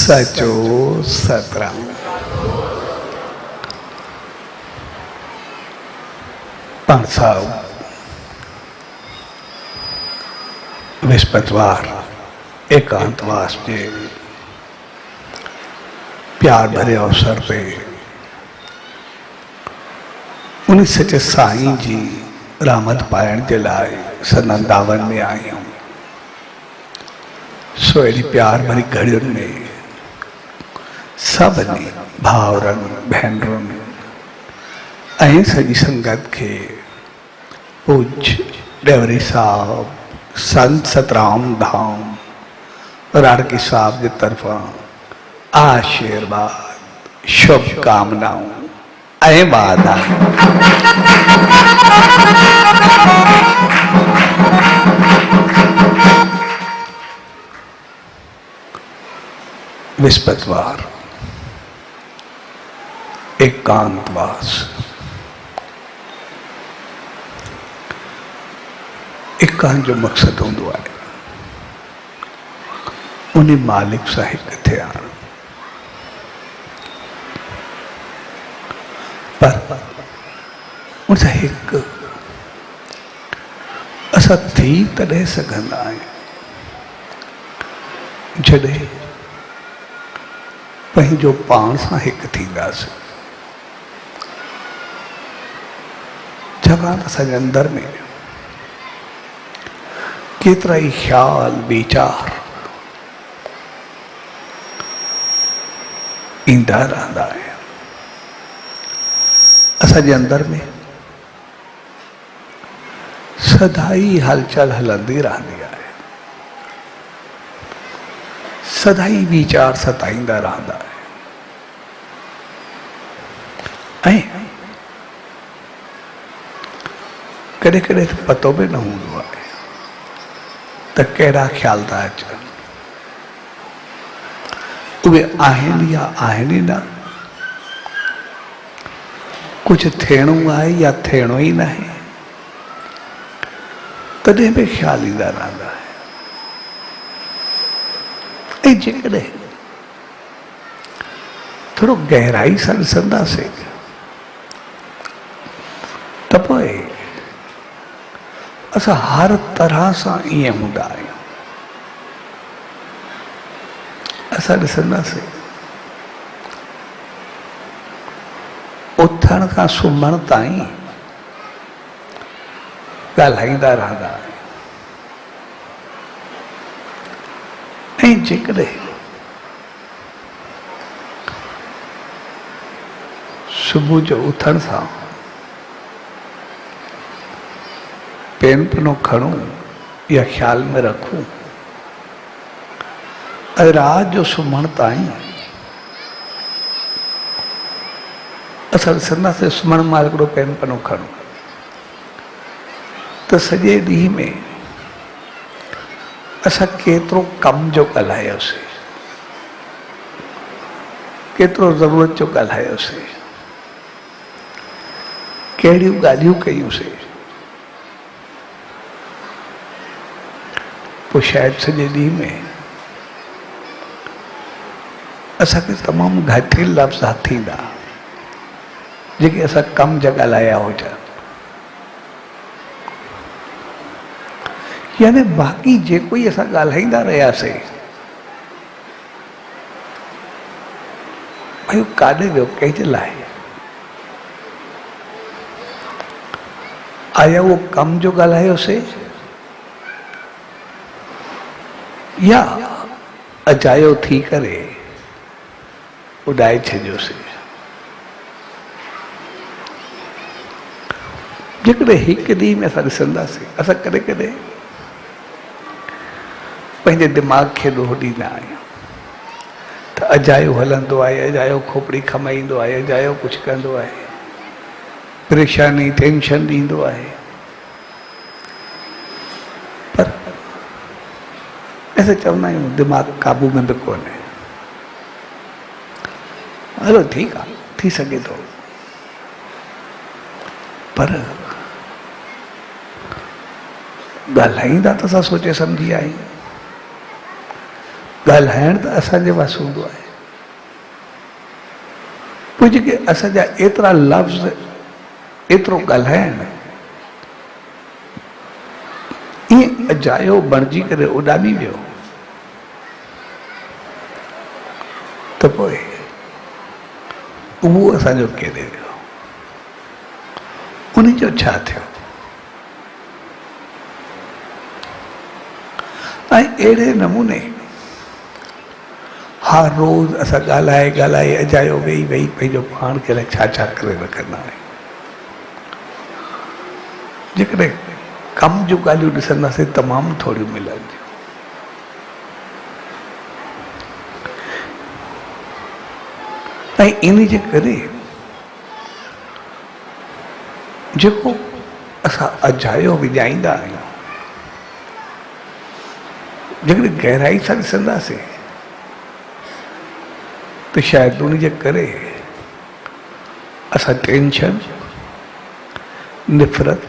सचो सतरंग। पाण साहब विस्पतवार एकांतवास के प्यार भरे अवसर पे उन्हें सचे साईं जी रामत पायण के लाए सनंदावन में आई हूं। सोएरी प्यार भरी घड़ियुनि में सभिनी भाउरनि भेनरुनि ऐं सॼी संगत के पूज्य डेवरी साहब संत सतराम धाम राड़की साहब की तरफा आशीर्वाद शुभकामनाओं ऐं वादा। विस्पतवार एकांतवास। एकांत जो मकसद होंदो आहे उन्हें मालिक साहिब किथे आण, पर उनसां हिकु असां थी तॾहिं सघंदा आहियूं जॾहिं पंहिंजो पाण सां हिकु थींदासीं। छाकाणि असांजे अंदर में केतिरा ई ख़्याल वीचार ईंदा रहंदा आहिनि। असांजे अंदर में सदाई हलचल हलंदी रहंदी आहे, सदाई वीचार सताईंदा रहंदा आहिनि ऐं कॾहिं कॾहिं पतो बि न हूंदो आहे त कहिड़ा ख़्याल था अचनि, उहे आहिनि या आहिनि ई न, कुझु थियणो आहे या थियणो ई न आहे, तॾहिं बि ख़्याल ईंदा रहंदा आहिनि। ऐं जेकॾहिं थोरो गहराई सां ॾिसंदासीं त पोइ असां हर तरह सां ईअं हूंदा आहियूं। असां ॾिसंदासीं उथण खां सुम्हण ताईं ॻाल्हाईंदा रहंदा आहियूं ऐं जेकॾहिं सुबुह जो उथण सां पेन पनो खणूं या ख़्याल में रखूं ऐं रात जो सुम्हण ताईं असां ॾिसंदासीं सुम्हण महिल हिकिड़ो पेन पनो खणूं त सॼे ॾींहं में असां केतिरो कम जो ॻाल्हायोसीं, केतिरो ज़रूरत जो ॻाल्हायोसीं, कहिड़ियूं ॻाल्हियूं कयूंसीं। पोइ शायदि सॼे ॾींहं में असांखे तमामु घटि ई लफ़्ज़ थींदा जेके असां कम जा ॻाल्हाया हुजनि, यानी बाक़ी जेको ई असां ॻाल्हाईंदा रहियासीं भाई काॾे वियो, कंहिंजे लाइ आया, उहो कम जो ॻाल्हायोसीं या अजायो थी करे उॾाए छॾियोसीं। जेकॾहिं हिकु ॾींहं में असां ॾिसंदासीं असां कॾहिं कॾहिं पंहिंजे दिमाग़ खे ॾोह ॾींदा आहियूं त अजायो हलंदो आहे, अजायो खोपड़ी खमाईंदो आहे, अजायो कुझु कंदो आहे, परेशानी टेंशन ॾींदो आहे, पर असां चवंदा आहियूं दिमाग़ काबू में बि कोन्हे। हलो ठीकु आहे, थी सघे थो, पर ॻाल्हाईंदा त असां सोचे सम्झी आहियूं। ॻाल्हाइण त असांजे वास हूंदो आहे, पोइ जेके असांजा एतिरा लफ़्ज़, एतिरो ॻाल्हाइण ईअं अजायो बणिजी करे उॾामी वियो, त पोइ उहो असांजो केॾे वियो, उन जो छा थियो? ऐं अहिड़े नमूने हर रोज़ असां ॻाल्हाए ॻाल्हाए अजायो वेही वेही पंहिंजो पाण खे अलाए छा छा करे रखंदा आहियूं। जेकॾहिं कम जूं ॻाल्हियूं ॾिसंदासीं तमामु थोरियूं मिलंदियूं। ऐं इन जे करे जेको असां अजायो विञाईंदा आहियूं, जेकॾहिं गहराई सां ॾिसंदासीं त शायदि उन जे करे असां टेंशन, निफ़रत,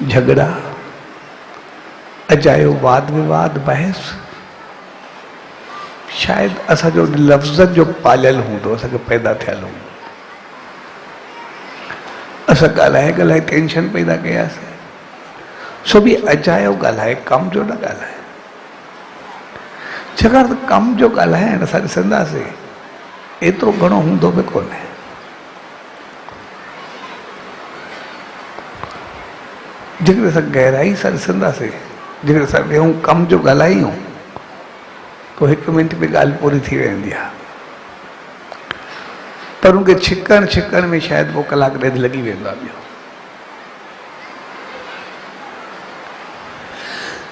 झगड़ा, अजायो वाद विवाद, बहस, शायदि असांजो लफ़्ज़नि जो पालियल हूंदो, असांखे पैदा थियल हूंदो। असां ॻाल्हाए ॻाल्हाए टेंशन पैदा कयासीं, सो बि अजायो ॻाल्हाए, कम जो न ॻाल्हाए। छाकाणि त कम जो ॻाल्हाइण असां ॾिसंदासीं एतिरो घणो हूंदो बि कोन्हे। जेकॾहिं असां गहराई सां ॾिसंदासीं, जेकॾहिं असां वेहूं कम जो ॻाल्हायूं, पोइ 1 मिंट में ॻाल्हि पूरी थी वेंदी आहे, पर उनखे छिकण में शायदि पोइ कलाक ॾेढ लॻी वेंदो आहे। ॿियो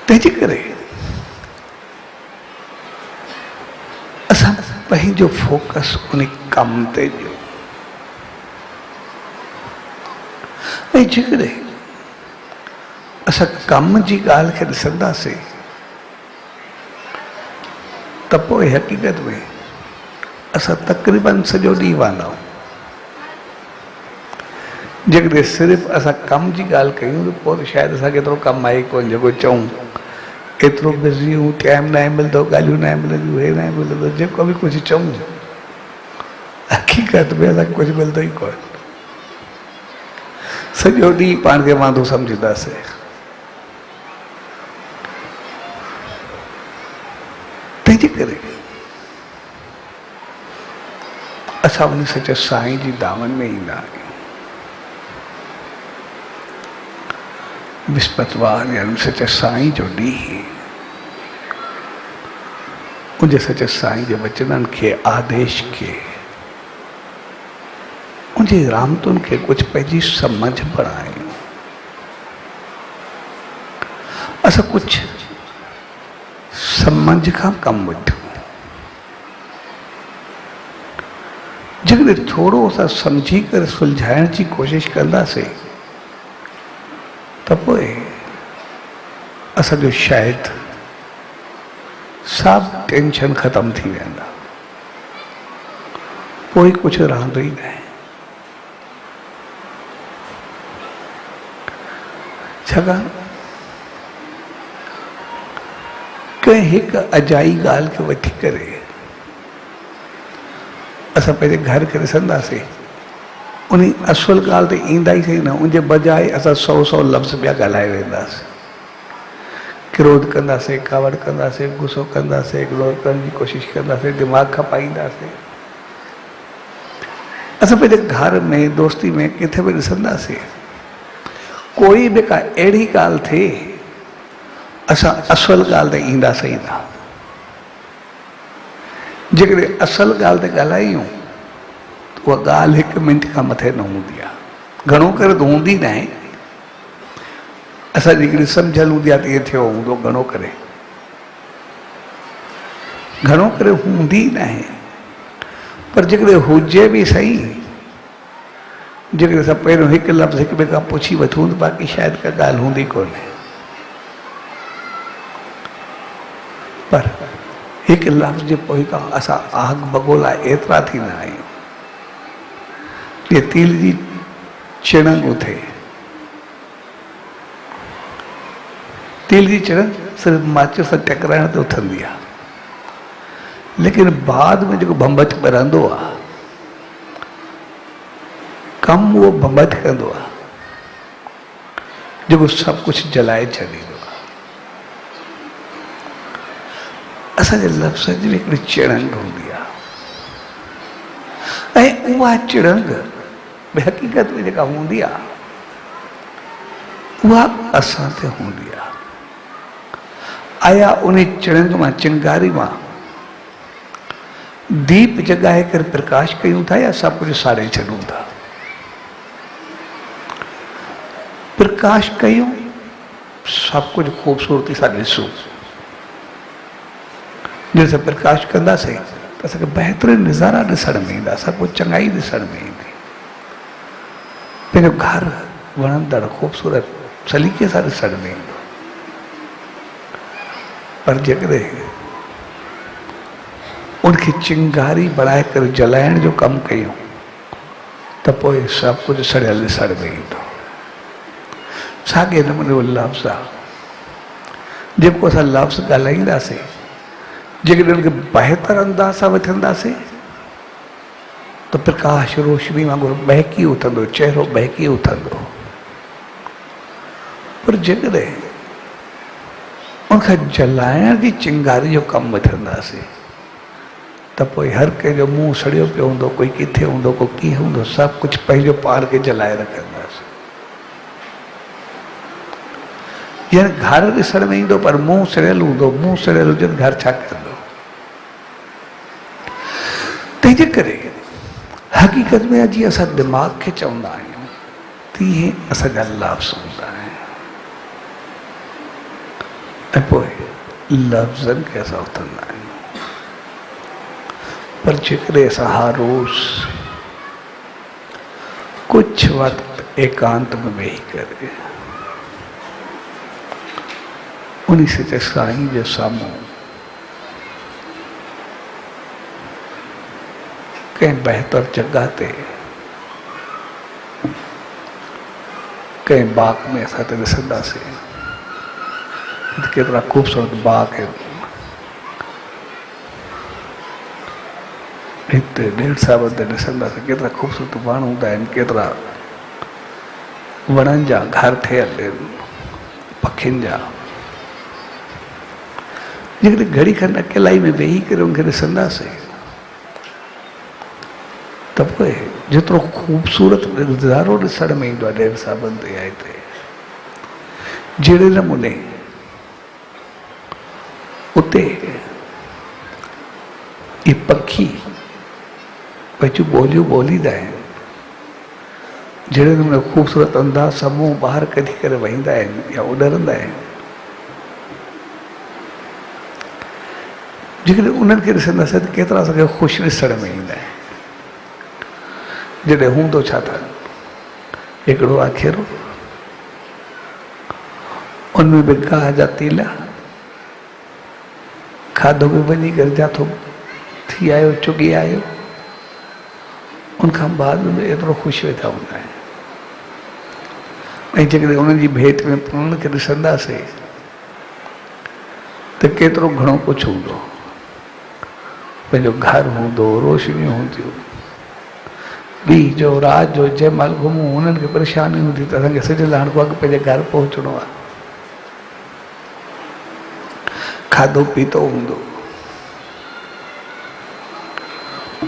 तंहिंजे करे असां पंहिंजो फोकस उन कम ते ॾियूं। ऐं जेकॾहिं असां कम जी ॻाल्हि खे ॾिसंदासीं त पोइ हक़ीक़त में असां तक़रीबन सॼो ॾींहुं वांदा आहियूं। जेकॾहिं सिर्फ़ु असां कम जी ॻाल्हि कयूं त पोइ शायदि असांखे एतिरो कमु आहे कोन जेको चऊं, एतिरो बिज़ी हूं, टाइम न मिलंदो, ॻाल्हियूं न मिलंदियूं, हे न मिलंदो, जेको बि कुझु चऊं हक़ीक़त में असांखे कुझु मिलंदो ई कोन। सॼो ॾींहुं पाण खे वांदो सम्झंदासीं। तंहिंजे करे असां उन सच साईं जी दामन में ईंदा आहियूं। विस्पतवार यानी सच साईं जो ॾींहुं, उनजे सच साईं जे वचननि खे, आदेश खे, उनजे रामतुनि खे कुझु पंहिंजी सम्झ बणायूं। असां कुझु सम्झ खां कमु वठूं। जेकॾहिं थोरो असां सम्झी करे सुलझाइण जी कोशिशि कंदासीं त पोइ असांजो शायदि सभु टेंशन ख़तमु थी वेंदा, पोइ कुझु रहंदो ई न। छाकाणि कंहिं हिकु अजाई ॻाल्हि खे वठी करे असां पंहिंजे घर खे ॾिसंदासीं, उन असुल ॻाल्हि ते ईंदा ई सही न, उनजे बजाए असां 100 लफ़्ज़ ॿिया ॻाल्हाए वेंदासीं। क्रोध कंदासीं, कावड़ कंदासीं, गुस्सो कंदासीं, इग्नोर करण जी कोशिशि कंदासीं, दिमाग़ खपाईंदासीं। असां पंहिंजे घर में, दोस्ती में, किथे बि ॾिसंदासीं, कोई बि का अहिड़ी ॻाल्हि थिए असां असुल ॻाल्हि ते ईंदासीं ई न। जेकॾहिं असल ॻाल्हि ते ॻाल्हायूं त उहा ॻाल्हि 1 मिंट खां मथे न हूंदी आहे, घणो करे त हूंदी न आहे। असांजी हिकिड़ी सम्झल हूंदी आहे त इहे थियो हूंदो, घणो करे हूंदी न आहे। पर जेकॾहिं हुजे बि सही, जेकॾहिं असां पहिरियों हिकु लफ़्ज़ हिक ॿिए खां पुछी वठूं त बाक़ी शायदि का ॻाल्हि हूंदी कोन्हे। पर हिकु लफ़्ज़ जे पोइ खां असां आग बगोला एतिरा थींदा आहियूं जीअं तिल जी चिणंग उथे। तिल जी चिणंग सिर्फ़ु माचिस सां टकराइण ते उथंदी आहे, लेकिन बाद में जो भंबच ॿरंदो आहे, कमु उहो भंबच कंदो आहे जेको सभु कुझु जलाए छॾींदो आहे। असांजे लफ़्ज़ जी हिकिड़ी चिड़ंग हूंदी आहे, ऐं उहा चिड़ंग हक़ीक़त में जेका हूंदी आहे उहा असां ते हूंदी आहे। आया उन चिड़ंग मां, चिंगारी मां दीप जगाए करे प्रकाश कयूं था या सभु कुझु साड़े छॾूं था? प्रकाश कयूं, सभु कुझु ख़ूबसूरती सां ॾिसूं। जॾहिं प्रकाश कंदासीं त असांखे बहितरीन नज़ारा ॾिसण में ईंदा, सभु कुझु चङाई ॾिसण में ईंदी। पंहिंजो घरु वणंदड़ ख़ूबसूरत सलीक़े सां ॾिसण में ईंदो। पर जेकॾहिं उनखे चिंगारी बणाए करे जलाइण जो कमु कयूं त पोइ सभु कुझु सड़ियल ॾिसण में ईंदो। साॻे नमूने उहो लफ़्ज़ आहे जेको असां लफ़्ज़ ॻाल्हाईंदासीं, जेकॾहिं उनखे बहितर अंदाज़ सां वठंदासीं त प्रकाश रोशनी वांगुरु बहकी उथंदो, चहिरो बहकी उथंदो। पर जेकॾहिं उनखां जलाइण जी चिंगारी जो कमु वठंदासीं त पोइ हर कंहिंजो मुंहुं सड़ियो पियो हूंदो, कोई किथे हूंदो, कोई कीअं हूंदो, सभु कुझु पंहिंजो पाण खे जलाए रखंदासीं। यानी घर ॾिसण में ईंदो पर मुंहुं सड़ियल हूंदो। मुंहुं सड़ियल हुजे त घर छा कंदो? तंहिंजे करे हक़ीक़त में जीअं असां दिमाग़ खे चवंदा आहियूं तीअं असांजा लफ़्ज़ हूंदा आहिनि, ऐं पोइ लफ़्ज़नि खे असां उथंदा आहियूं। पर जेकॾहिं असां हर रोज़ कुझु वक़्तु एकांत में वेही करे उन सचे साईं जे साम्हूं कंहिं बहितर जॻह ते, कंहिं बाग में असां ते ॾिसंदासीं त केतिरा ख़ूबसूरत बाग आहिनि। हिते ॾेढ साहिब ते ॾिसंदासीं केतिरा ख़ूबसूरत वण हूंदा आहिनि, केतिरा वणनि जा घर ठहियल आहिनि, पखियुनि जा। जेकॾहिं घड़ी खनि अकेलाई में वेही करे उनखे ॾिसंदासीं त पोइ जेतिरो ख़ूबसूरत नज़ारो ॾिसण में ईंदो आहे ॾेढ साहिबनि ते या हिते, जहिड़े नमूने उते ये पखी पंहिंजूं ॿोलियूं ॿोलींदा आहिनि, जहिड़े नमूने ख़ूबसूरत अंदाज़ सां मुंहुं ॿाहिरि कढी करे वेहींदा आहिनि या उॾरंदा आहिनि। जेकॾहिं उन्हनि खे ॾिसंदासीं त केतिरा असांखे ख़ुशि ॾिसण में ईंदा आहिनि। जॾहिं हूंदो छा था, हिकिड़ो आखेरो उनमें बि गाह जा तीला, खाधो बि वञी करे जाथो थी आयो, चुगी आयो, उनखां बाद में एतिरो ख़ुशि वेठा हूंदा आहिनि। ऐं जेकॾहिं उन्हनि जी भेट में उन्हनि खे ॾिसंदासीं त केतिरो घणो कुझु हूंदो, पंहिंजो घरु हूंदो, रोशनियूं हूंदियूं, ॾींहं जो राति जो जंहिं महिल घुमूं उन्हनि खे परेशानी हूंदी त असांखे सिॼ लहण खां अॻु पंहिंजे घर पहुचणो आहे। खाधो पीतो हूंदो,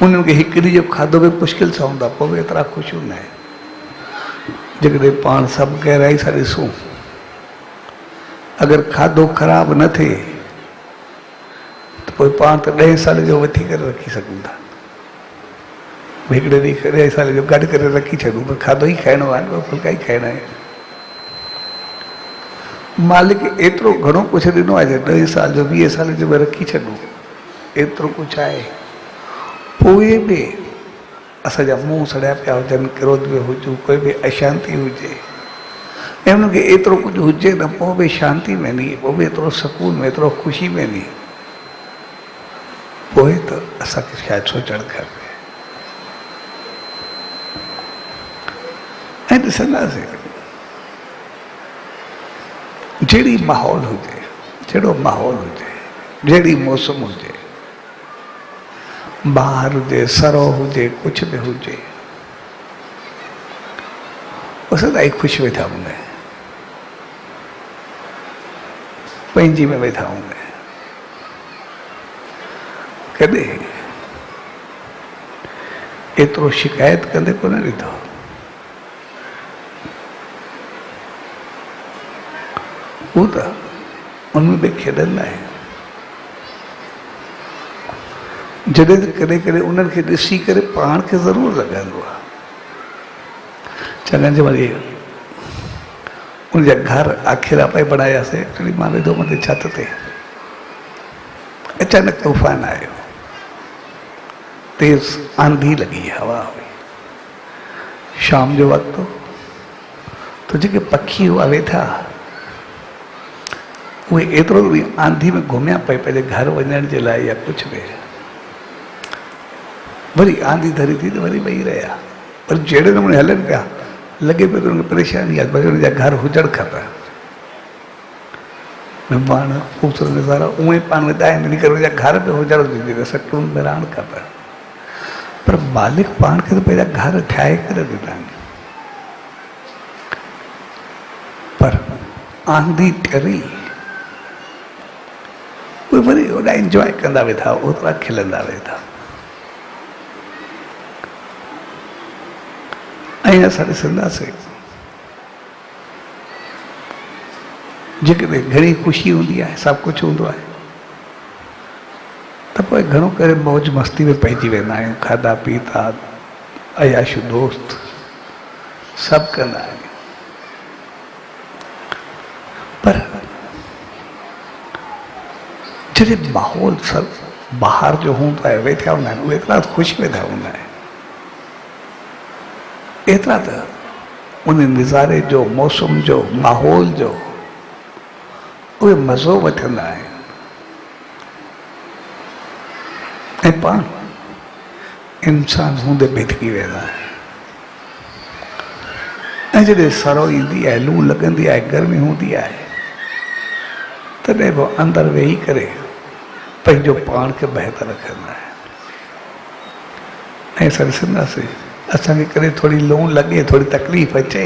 उन्हनि खे हिकु ॾींहं जो खाधो बि मुश्किल सां हूंदा, पोइ बि एतिरा ख़ुशि हूंदा आहिनि। जेकॾहिं पाण सभु गहराई सां ॾिसूं, अगरि खाधो ख़राबु न थिए त पोइ पाण त 10 साल जो वठी करे रखी सघूं था। हिकिड़े ॾींहुं 10 साल जो गॾु करे रखी छॾूं, पर खाधो ई खाइणो आहे, ॿ फुल्का ई खाइणा आहिनि। मालिक एतिरो घणो कुझु ॾिनो आहे, 10 साल जो 20 साल जो बि रखी छॾूं, एतिरो कुझु आहे। पोइ बि असांजा मुंहुं सड़िया पिया हुजनि, क्रोध में हुजूं, कोई बि अशांती हुजे, ऐं उनखे एतिरो कुझु हुजे न, पोइ बि शांती में नी, पोइ बि एतिरो सुकून में, एतिरो ख़ुशी में नी, पोइ त असांखे शायदि सोचणु खपे। ऐं ॾिसंदासीं जहिड़ी माहौल हुजे, जहिड़ो माहौल हुजे, जहिड़ी मौसम हुजे, बाहर हुजे, सरो हुजे, कुछ भी हुजे, वो सदाई खुश वेठा हूंदा आहिनि, पंहिंजी में वेठा हूंदा आहिनि। कॾहिं एतिरो शिकायत कंदे कोन ॾिठो। हू त उनमें बि खेॾंदा आहिनि। जॾहिं त कॾहिं कॾहिं उन्हनि खे ॾिसी करे पाण खे ज़रूरु लॻंदो आहे, चङनि जे वरी उनजा घर आखिर पे बनायासीं। एक्चुअली मां वेठो मथे छत ते, अचानक तूफ़ान आयो, तेज़ आंधी लगी, हवा हुई, शाम जो वक़्तु, तो जेके पखी हुआ वेठा उहे एतिरो आंधी में घुमिया पए पंहिंजे घर वञण जे लाइ या कुझु बि। वरी आंधी धरी थी त वरी वेही रहिया, पर जहिड़े नमूने हलनि पिया लॻे पियो त उनखे परेशानी आहे, भई उनजा घर हुजणु खपे। पाण ख़ूबसूरत नज़ारा उहे ई पाण में आहिनि, इन करे उनजा घर बि हुजणु घुरिजे, सटूं में रहणु खपे। पर मालिक पाण खे त पंहिंजा घर ठाहे करे ॾिना आहिनि। पर आंधी टरी, उहे वरी ओॾा इंजॉय कंदा वेठा, ओतिरा खिलंदा वेठा। ऐं असां ॾिसंदासीं जेकॾहिं घणी ख़ुशी हूंदी आहे, सभु कुझु हूंदो आहे, त पोइ घणो करे मौज मस्ती में पइजी वेंदा आहियूं, खाधा पीता, अयाशू दोस्त सभु कंदा आहियूं। पर जॾहिं माहौल सभु ॿाहिरि जो हूंदो आहे, वेठा हूंदा आहिनि, उहे एतिरा ख़ुशि वेठा हूंदा आहिनि, एतिरा त उन नज़ारे जो, मौसम जो, माहौल जो उहे मज़ो वठंदा आहिनि। ऐं पाण इंसान हूंदे भिटकी वेंदा आहिनि। ऐं जॾहिं सरो ईंदी आहे, लू लॻंदी आहे, गर्मी हूंदी आहे, तॾहिं बि अंदरि वेही करे पंहिंजो पाण खे बहितर रखंदा आहिनि। ऐं असां ॾिसंदासीं, असांखे कॾहिं थोरी लू लॻे, थोरी तकलीफ़ अचे,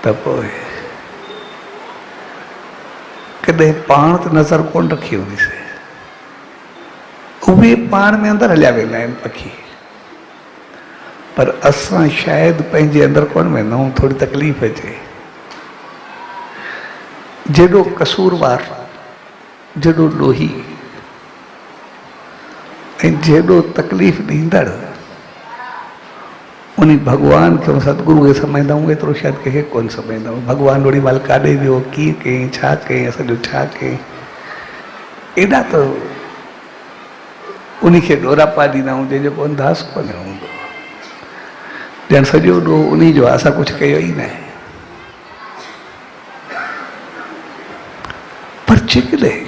त पोइ कॾहिं पाण त नज़र कोन रखी हूंदीसीं, उहे पाण में अंदरि हलिया वेंदा आहिनि पखी। पर असां शायदि पंहिंजे अंदरि कोन वेंदा आहियूं, थोरी तकलीफ़ अचे, जेॾो कसूरवार, जेॾो ॾोही ऐं जेॾो तकलीफ़ ॾींदड़ उन भॻवान खे, सतगुरू खे सम्झंदा आहियूं, एतिरो शायदि कंहिंखे कोन सम्झंदा आहियूं। भॻवानु ओॾी महिल काॾे वियो, कीअं कयईं, छा कयईं, असांजो छा कयईं, एॾा त उनखे ॾोरापा ॾींदा आहियूं जंहिंजो को अंदाज़ कोन हूंदो, ॼण सॼो ॾोह उन जो, असां कुझु कयो ई न आहे। पर जेकॾहिं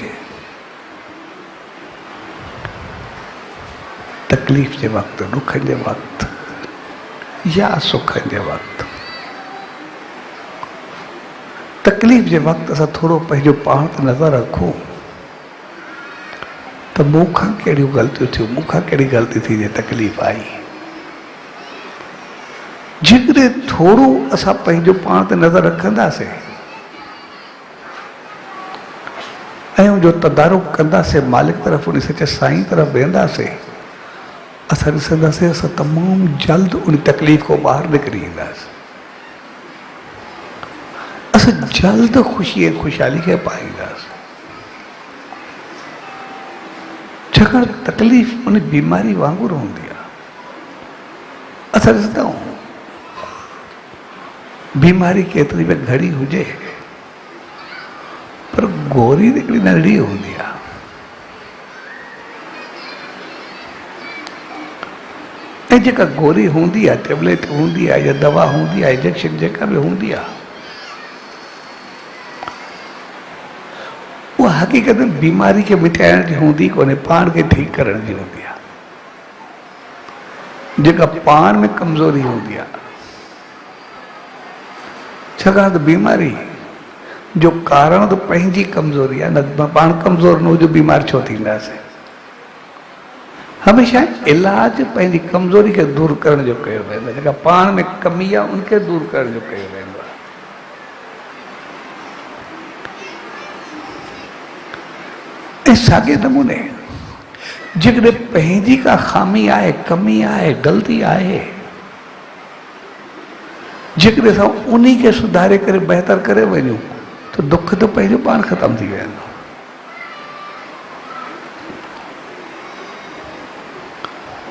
तकलीफ़ जे वक़्तु, ॾुखनि जे वक़्तु या सुखनि जे वक़्तु, तकलीफ़ जे वक़्तु असां थोरो पंहिंजो पाण ते नज़र रखूं त मूंखां कहिड़ियूं ग़लतियूं थियूं, मूंखां कहिड़ी ग़लती थी जे तकलीफ़ आई। जेकॾहिं थोरो असां पंहिंजो पाण ते नज़र रखंदासीं ऐं उनजो तदारुक कंदासीं, मालिक तरफ़, उन सचे साईं तरफ़ वेंदासीं, असां ॾिसंदासीं असां तमामु जल्द उन तकलीफ़ खां ॿाहिरि निकिरी ईंदासीं। असां जल्द ख़ुशी ऐं ख़ुशहाली खे पाईंदासीं। छाकाणि तकलीफ़ उन बीमारी वांगुरु हूंदी आहे। असां ॾिसंदा आहियूं बीमारी केतिरी बि घड़ी हुजे, पर गोरी हिकिड़ी नंढड़ी हूंदी आहे। ऐं जेका गोरी हूंदी आहे, टेबलेट हूंदी आहे या दवा हूंदी आहे, इंजेक्शन जेका बि हूंदी आहे, उहा हक़ीक़त में बीमारी खे मिटाइण जी हूंदी कोन्हे, पाण खे ठीकु करण जी हूंदी आहे। जेका पाण में कमज़ोरी हूंदी आहे, छाकाणि त बीमारी जो कारण त पंहिंजी कमज़ोरी आहे, न पाण कमज़ोर न हुजे बीमार छो थींदासीं। हमेशा इलाज पंहिंजी कमज़ोरी खे दूर करण जो कयो वेंदो आहे, जेका पाण में कमी आहे उनखे दूर करण जो कयो वेंदो आहे। ऐं साॻे नमूने जेकॾहिं पंहिंजी का ख़ामी आहे, कमी आहे, ग़लती आहे, जेकॾहिं असां उन खे सुधारे करे बहितर करे वञूं त दुख त पंहिंजो पाण ख़तम थी वेंदो।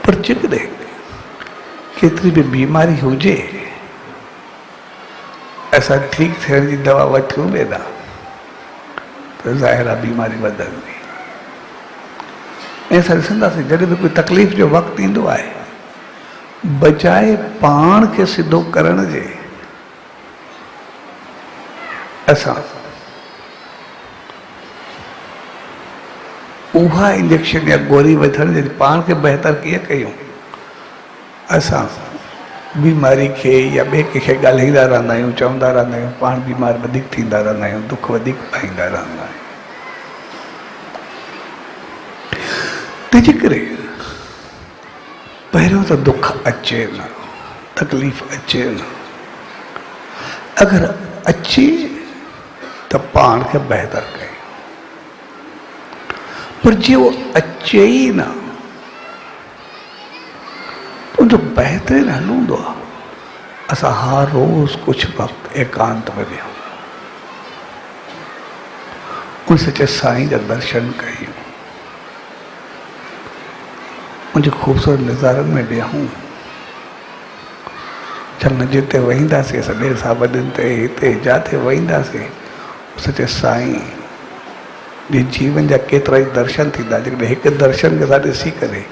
पर जेकॾहिं केतिरी बि बीमारी हुजे, असां ठीकु थियण जी दवा वठूं वेंदा त ज़ाहिर आहे बीमारी वधंदी। ऐं असां ॾिसंदासीं जॾहिं बि कोई तकलीफ़ जो वक़्तु ईंदो आहे, बजाए पाण खे सिधो करण जे असां उहा इंजेक्शन या गोरी वठण जे पाण खे बहितर कीअं कयूं, असां बीमारी खे या ॿिए कंहिंखे ॻाल्हाईंदा रहंदा आहियूं, चवंदा रहंदा आहियूं, पाण बीमार वधीक थींदा रहंदा आहियूं, दुख वधीक पाईंदा रहंदा आहियूं। तंहिंजे करे पहिरियों त दुख अचे न, तकलीफ़ अचे न, अगरि अचे त पाण खे बहितर कयूं। पर जे वो अचे ई न तो जो बहितरीन हल हूंदो आहे, असां हर रोज़ कुछ वक़्तु एकांत में वियूं, उन सचे साईं जा दर्शन कयूं, उनजे ख़ूबसूरत नज़ारनि में विहूं। चङनि जिते वहींदासीं असां ॿिए सावॾनि ते हिते जिते वहींदासीं, सचे साईं जे जीवन जा केतिरा ई दर्शन थींदा, जेकॾहिं हिकु दर्शन खे असां ॾिसी करे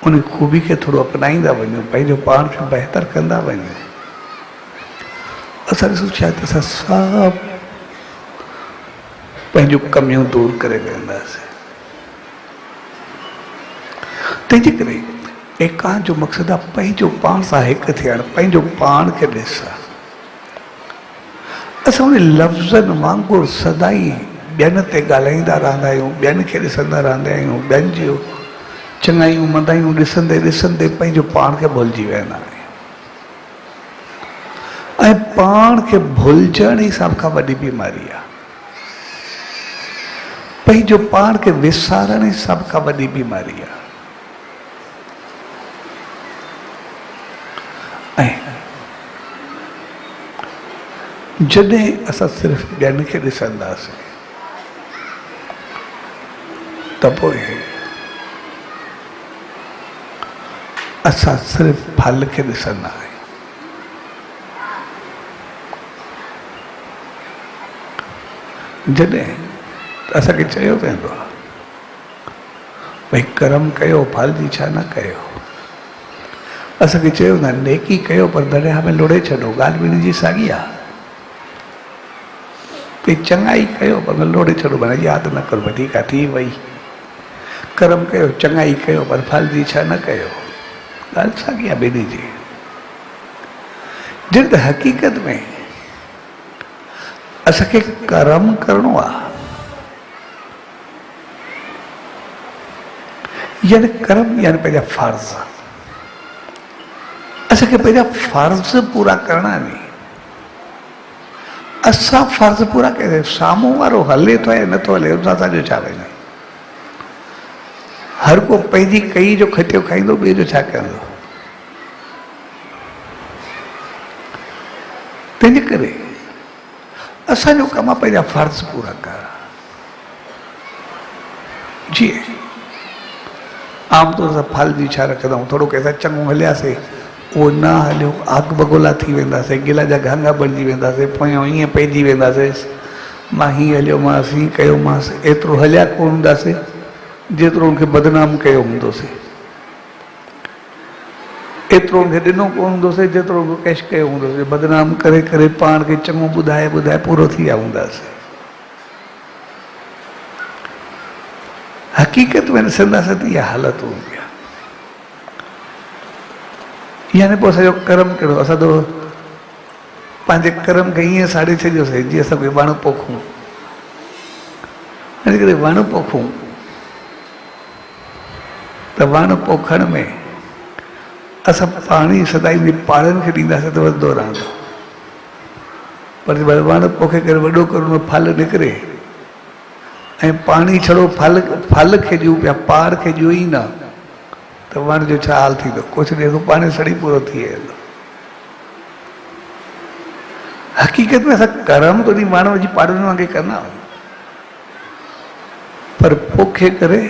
उन ख़ूबी खे थोरो अपनाईंदा वञूं, पंहिंजो पाण खे बहितर कंदा वञूं, असां ॾिसूं शायदि असां सभु पंहिंजूं कमियूं दूर करे वेंदासीं। तंहिंजे करे एकांत जो मक़सदु आहे पंहिंजो पाण सां हिकु थियणु, पंहिंजो पाण खे ॾिसणु। असां उन लफ़्ज़नि वांगुरु सदाई ॿियनि ते ॻाल्हाईंदा रहंदा आहियूं, ॿियनि खे ॾिसंदा रहंदा आहियूं, ॿियनि जूं चङायूं मंदायूं ॾिसंदे ॾिसंदे पंहिंजो पाण खे भुलिजी वेंदा आहियूं। ऐं पाण खे भुलिजण ई सभ खां वॾी बीमारी आहे। पंहिंजो पाण खे विसारण ई सभ खां वॾी बीमारी आहे। ऐं जॾहिं असां सिर्फ़ु ॿियनि खे ॾिसंदासीं त पोइ असां सिर्फ़ु फल खे ॾिसंदा आहियूं। जॾहिं असांखे चयो वेंदो आहे भई कर्म कयो, फल जी इच्छा न कयो, असांखे चयो न नेकी कयो पर दरिया में लोड़े छॾो, ॻाल्हि ॿिन्ही जी साॻी आहे। भई चङाई कयो पर लोड़े छॾो, माना यादि न करो, ठीकु आहे थी वई। कर्म कयो, चङाई कयो पर फल जी इच्छा न कयो, ॻाल्हि साॻी आहे ॿिन्ही जी। जॾहिं त हक़ीक़त में असांखे कर्म करणो आहे, यानी कर्म यानी पंहिंजा फर्ज़, असांखे पंहिंजा फर्ज़ पूरा करणा आहिनि। असां फर्ज़ पूरा कयो, साम्हूं वारो हले थो या नथो हले उन सां असांजो छा वेंदो। हर को पंहिंजी कई जो खटियो खाईंदो, ॿिए जो छा कंदो। तंहिंजे करे असांजो कमु आहे पंहिंजा फर्ज़ पूरा करणु। जीअं आमतौर सां फल जी इच्छा रखंदा आहियूं, थोरो कंहिंसां चङो हलियासीं, उहो न हलियो, आग बगोला थी वेंदासीं, गिला जा घांगा बणिजी वेंदासीं, पोयां ईअं पइजी वेंदासीं, मां हीअं हलियोमांसि, हीअं कयोमांसि, एतिरो हलिया कोन हूंदासीं जेतिरो हुनखे बदनाम कयो हूंदोसीं, एतिरो हुनखे ॾिनो कोन हूंदोसीं जेतिरो हुनखे कैश कयो हूंदोसीं। बदनाम करे करे पाण खे चङो ॿुधाए ॿुधाए पूरो थी विया हूंदासीं। हक़ीक़त में ॾिसंदासीं त इहा हालत हूंदी आहे। यानी पोइ असांजो कर्म कहिड़ो, असां त पंहिंजे कर्म खे ईअं साड़े छॾियोसीं जीअं असां कोई वण पोखूं। हिन करे वण पोखूं त वण पोखण में असां पाणी सदाईं पाड़नि खे ॾींदासीं त वधंदो रहंदो, पर वण पोखे करे वॾो करो उन फल निकिरे ऐं पाणी छड़ो फल खे ॾियूं पिया, पार खे ॾियूं ई न, त वण जो छा हाल थींदो? कुझु ॾे थो पाणी सड़ी पूरो थी वेंदो। हक़ीक़त में असां कर्म तो ॾींहुं वण विझी पाड़नि वांगुरु कंदा आहियूं, पर पोखे करे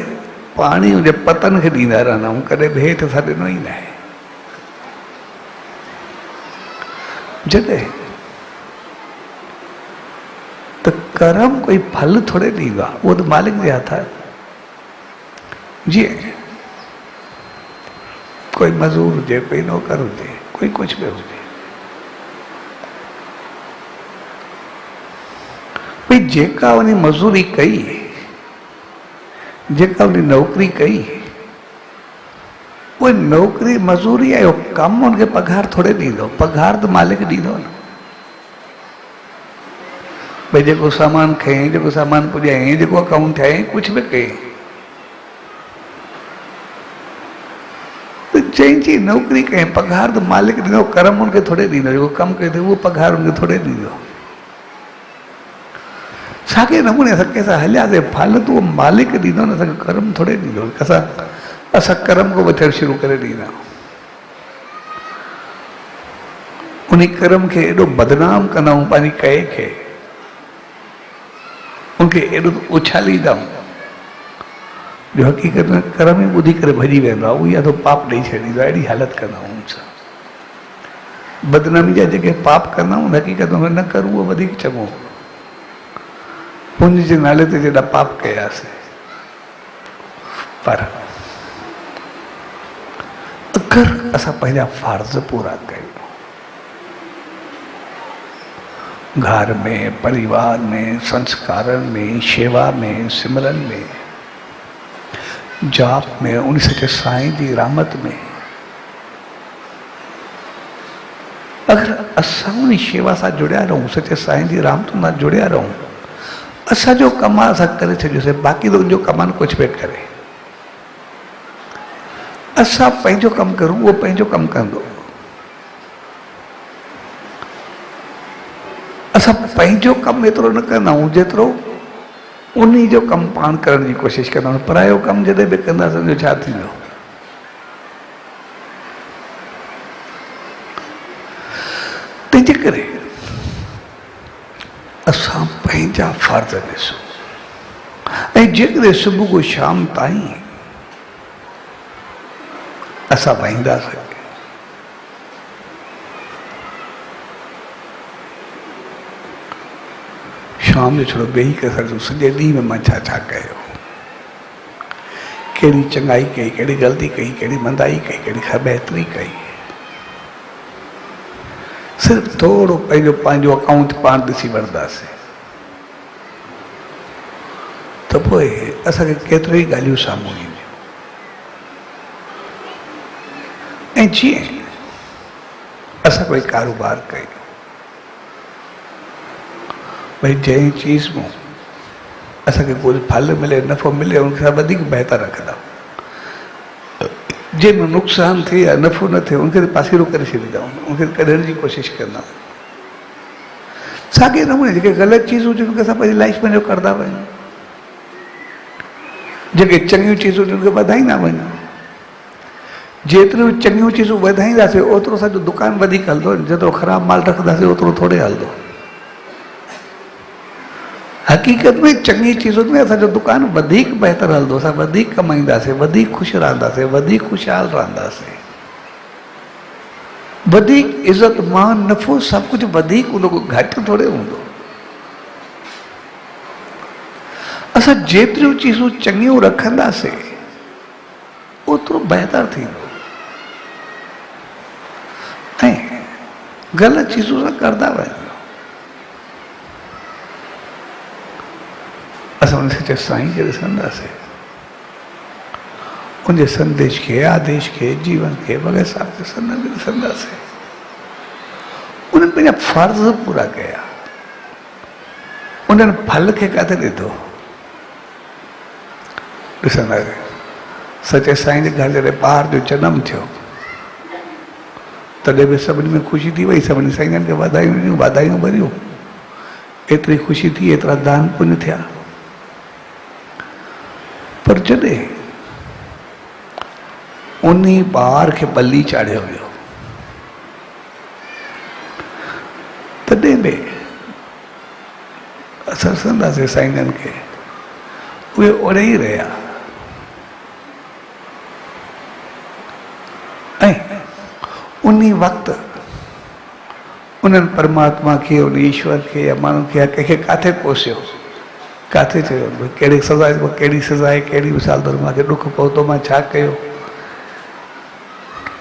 पाणी हुनजे पतनि खे ॾींदा रहंदा आहियूं, कॾहिं बि हेठि असां ॾिनो ई न आहे। जॾहिं त कर्म कोई फल थोड़े ॾींदो आहे, उहो त मालिक जे हथ आहे। जीअं कोई मज़दूर हुजे, कोई नौकर हुजे, कोई कुछ भी हुजे, भाई जेका उन मज़दूरी कई, जेका उन नौकरी कई, वो नौकरी मज़दूरी है, कम उनके पगार थोड़े ॾींदो, पगार तो मालिक ॾींदो न। भाई जेको सामान खयईं, जेको सामान पुॼायईं, जेको अकाउंट ठायईं, कुछ भी कयईं, तो जंहिंजी नौकरी कयईं पगार तो मालिक ॾींदो, कर्म उनके थोड़े ॾींदो, जेको कमु कयो अथई उहो पगार उनके थोड़े ॾींदो। साॻे नमूने असां कंहिंसां हलियासीं, फल तो मालिक ॾींदो न, असांखे कर्म थोड़े ॾींदो। असां कर्म को वठणु शुरू करे ॾींदा आहियूं, उन कर्म खे एॾो बदनाम कंदा आहियूं, पंहिंजी कए खे उनखे एॾो उछालींदा आहियूं जो हक़ीक़त में कर्म ई ॿुधी करे भॼी वेंदो आहे, उहो या तो पाप ॾेई छॾींदो आहे। अहिड़ी हालत कंदा आहियूं सां। बदनामी जा जेके पाप कंदा आहियूं हक़ीक़त में न कर, उहो वधीक चङो। पुण्य जे नाले ते जेॾा पाप कयासीं, पर अगरि असां पंहिंजा फर्ज़ पूरा कयूं, घर में, परिवार में, संस्कारनि में, शेवा में, सिमरन में, जाप में, उन सच्चे साईं जी रहमत में, अगरि असां उन शेवा सां जुड़िया रहूं, सच्चे साईं जी रहमत सां जुड़िया रहूं, असांजो कमु असां करे छॾियोसीं, बाक़ी तो उनजो कमु कुझु बि करे। असां पंहिंजो कमु करूं, उहो पंहिंजो कमु कंदो। असां पंहिंजो कमु एतिरो न कंदा आहियूं जेतिरो उन जो कमु पाण करण जी कोशिशि कंदा आहियूं। परायो कमु जॾहिं बि कंदासीं उनजो छा थींदो? तंहिंजे करे असां पंहिंजा फर्ज़ ॾिसूं, ऐं जेकॾहिं सुबुह खां शाम ताईं असां वहींदासीं, शाम जो थोरो वेही करे सघूं सॼे ॾींहं में मां छा छा कयो, कहिड़ी चङाई कई, कहिड़ी ग़लती कई, कहिड़ी मंदाई कई, कहिड़ी बहितरी कई, सिर्फ़ु थोरो पंहिंजो अकाउंट पाण ॾिसी वठंदासीं त पोइ असांखे केतिरी ॻाल्हियूं साम्हूं ईंदियूं। ऐं जीअं असां कोई कारोबार कयूं, भाई जंहिं चीज़ में असांखे कुझु फल मिले, नफ़ो मिले, उनखां वधीक बहितर रखंदा। जंहिंमें नुक़सानु थिए या नफ़ो न थिए उनखे पासीरो करे छॾींदा आहियूं, उनखे कढण जी कोशिशि कंदा आहियूं। साॻे नमूने जेके ग़लति चीज़ूं हुजनि उनखे असां पंहिंजी लाइफ में जो कंदा वञूं, जेके चङियूं चीज़ूं हुजनि उनखे वधाईंदा वञूं। जेतिरियूं चङियूं चीज़ूं वधाईंदासीं ओतिरो असांजो दुकानु वधीक हलंदो, जेतिरो ख़राबु माल रखंदासीं ओतिरो थोरे हलंदो। हक़ीक़त में चङी चीज़ुनि में असांजो दुकानु वधीक बहितर हलंदो, असां वधीक कमाईंदासीं, वधीक ख़ुशि रहंदासीं, वधीक ख़ुशहाल रहंदासीं, वधीक इज़त मान नफ़ो सभु कुझु वधीक हूंदो, घटि थोरे हूंदो। असां जेतिरियूं चीज़ूं चङियूं रखंदासीं ओतिरो बहितर थींदो, ऐं ग़लति चीज़ूं सां कंदा वञो। असां उन सच्चे साईं खे ॾिसंदासीं, उनजे संदेश खे, आदेश खे, जीवन खे वग़ैरह साहब खे ॾिसंदासीं। उन्हनि पंहिंजा फर्ज़ पूरा कया, उन्हनि फल खे किथे ॾिठो ॾिसंदासीं। सचे साईं जे घर जॾहिं ॿार जो जनमु थियो तॾहिं बि सभिनी में ख़ुशी थी वई, सभिनी साईंजनि खे वाधायूं ॾिनियूं, वाधायूं भरियूं। एतिरी ख़ुशी थी, एतिरा दान पुण्य थिया। पर जॾहिं उन ॿार खे बली चाढ़ियो वियो तॾहिं बि असां ॾिसंदासीं साईंजनि खे, उहे ओड़े ई रहिया। ऐं उन वक़्तु उन्हनि परमात्मा खे, उन ईश्वर खे या माण्हू खे या कंहिंखे काथे कोसियो, काथे चयो कहिड़ी सज़ा, कहिड़ी सज़ा आहे, कहिड़ी मिसाल तौरु मूंखे ॾुख पहुतो, मां छा कयो,